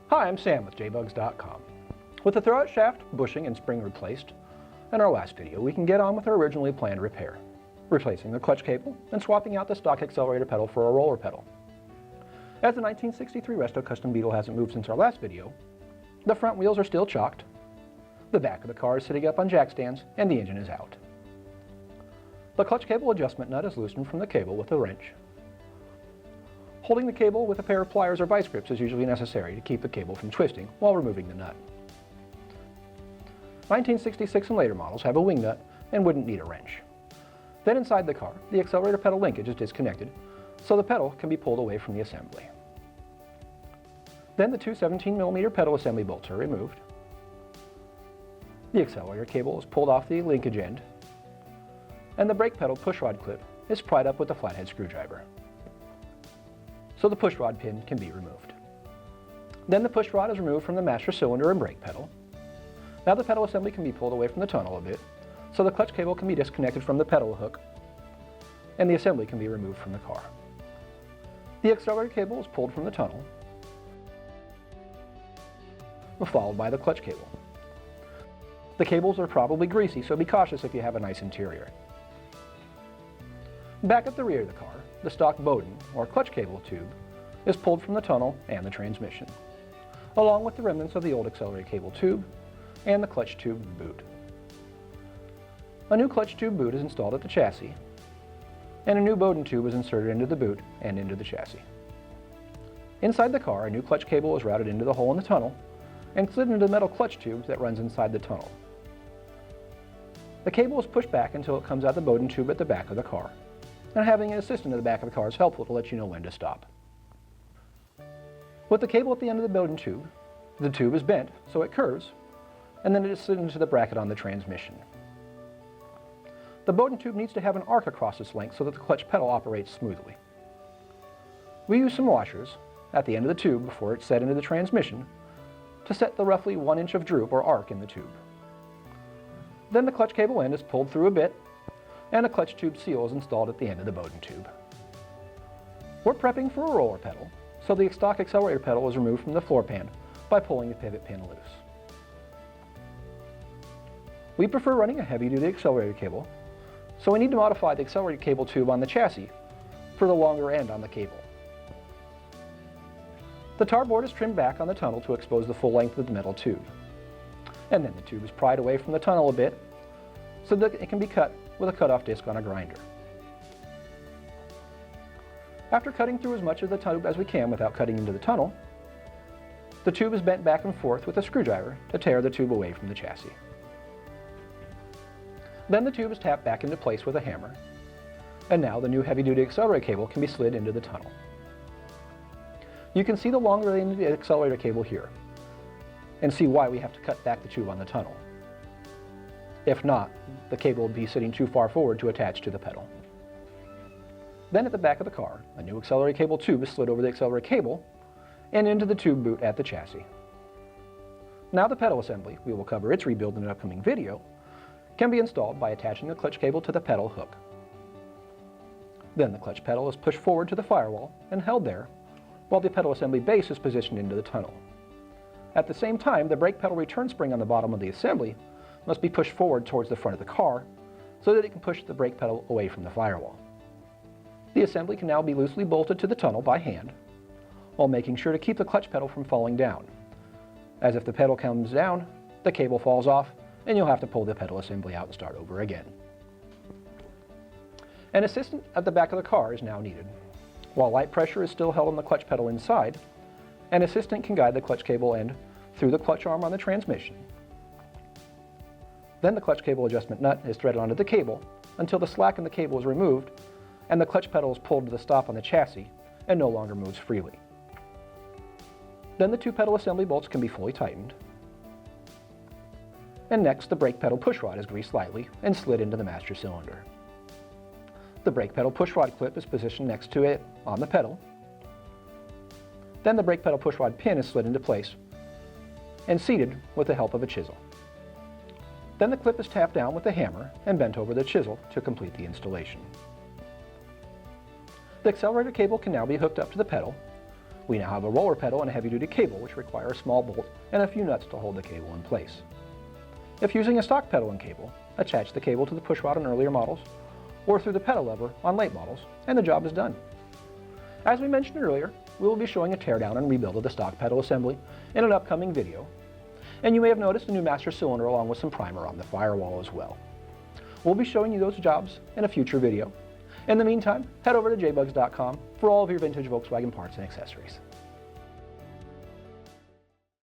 Hi, I'm Sam with jbugs.com. With the throwout shaft, bushing, and spring replaced, in our last video we can get on with our originally planned repair, replacing the clutch cable and swapping out the stock accelerator pedal for a roller pedal. As the 1963 Resto Custom Beetle hasn't moved since our last video, the front wheels are still chocked, the back of the car is sitting up on jack stands, and the engine is out. The clutch cable adjustment nut is loosened from the cable with a wrench. Holding the cable with a pair of pliers or vice grips is usually necessary to keep the cable from twisting while removing the nut. 1966 and later models have a wing nut and wouldn't need a wrench. Then inside the car, the accelerator pedal linkage is disconnected, so the pedal can be pulled away from the assembly. Then the two 17mm pedal assembly bolts are removed. The accelerator cable is pulled off the linkage end, and the brake pedal pushrod clip is pried up with a flathead screwdriver, so the pushrod pin can be removed. Then the pushrod is removed from the master cylinder and brake pedal. Now the pedal assembly can be pulled away from the tunnel a bit, so the clutch cable can be disconnected from the pedal hook, and the assembly can be removed from the car. The accelerator cable is pulled from the tunnel, followed by the clutch cable. The cables are probably greasy, so be cautious if you have a nice interior. Back at the rear of the car, the stock Bowden, or clutch cable tube, is pulled from the tunnel and the transmission, along with the remnants of the old accelerator cable tube and the clutch tube boot. A new clutch tube boot is installed at the chassis, and a new Bowden tube is inserted into the boot and into the chassis. Inside the car, a new clutch cable is routed into the hole in the tunnel and slid into the metal clutch tube that runs inside the tunnel. The cable is pushed back until it comes out the Bowden tube at the back of the car, and having an assistant at the back of the car is helpful to let you know when to stop. With the cable at the end of the Bowden tube, the tube is bent so it curves, and then it is slid into the bracket on the transmission. The Bowden tube needs to have an arc across its length so that the clutch pedal operates smoothly. We use some washers at the end of the tube before it's set into the transmission to set the roughly 1 inch of droop or arc in the tube. Then the clutch cable end is pulled through a bit, and a clutch tube seal is installed at the end of the Bowden tube. We're prepping for a roller pedal, so the stock accelerator pedal is removed from the floor pan by pulling the pivot pin loose. We prefer running a heavy-duty accelerator cable, so we need to modify the accelerator cable tube on the chassis for the longer end on the cable. The tar board is trimmed back on the tunnel to expose the full length of the metal tube, and then the tube is pried away from the tunnel a bit so that it can be cut with a cutoff disc on a grinder. After cutting through as much of the tube as we can without cutting into the tunnel, the tube is bent back and forth with a screwdriver to tear the tube away from the chassis. Then the tube is tapped back into place with a hammer, and now the new heavy-duty accelerator cable can be slid into the tunnel. You can see the longer end of the accelerator cable here, and see why we have to cut back the tube on the tunnel. If not, the cable would be sitting too far forward to attach to the pedal. Then at the back of the car, a new accelerator cable tube is slid over the accelerator cable and into the tube boot at the chassis. Now the pedal assembly, we will cover its rebuild in an upcoming video, can be installed by attaching the clutch cable to the pedal hook. Then the clutch pedal is pushed forward to the firewall and held there, while the pedal assembly base is positioned into the tunnel. At the same time, the brake pedal return spring on the bottom of the assembly must be pushed forward towards the front of the car so that it can push the brake pedal away from the firewall. The assembly can now be loosely bolted to the tunnel by hand, while making sure to keep the clutch pedal from falling down, as if the pedal comes down, the cable falls off, and you'll have to pull the pedal assembly out and start over again. An assistant at the back of the car is now needed. While light pressure is still held on the clutch pedal inside, an assistant can guide the clutch cable end through the clutch arm on the transmission. Then the clutch cable adjustment nut is threaded onto the cable until the slack in the cable is removed and the clutch pedal is pulled to the stop on the chassis and no longer moves freely. Then the two pedal assembly bolts can be fully tightened. And next, the brake pedal pushrod is greased lightly and slid into the master cylinder. The brake pedal pushrod clip is positioned next to it on the pedal. Then the brake pedal pushrod pin is slid into place and seated with the help of a chisel. Then the clip is tapped down with a hammer and bent over the chisel to complete the installation. The accelerator cable can now be hooked up to the pedal We now have a roller pedal and a heavy-duty cable, which require a small bolt and a few nuts to hold the cable in place. If using a stock pedal and cable, attach the cable to the pushrod on earlier models, or through the pedal lever on late models, and the job is done. As we mentioned earlier, we will be showing a teardown and rebuild of the stock pedal assembly in an upcoming video, and you may have noticed a new master cylinder along with some primer on the firewall as well. We'll be showing you those jobs in a future video. In the meantime, head over to jbugs.com for all of your vintage Volkswagen parts and accessories.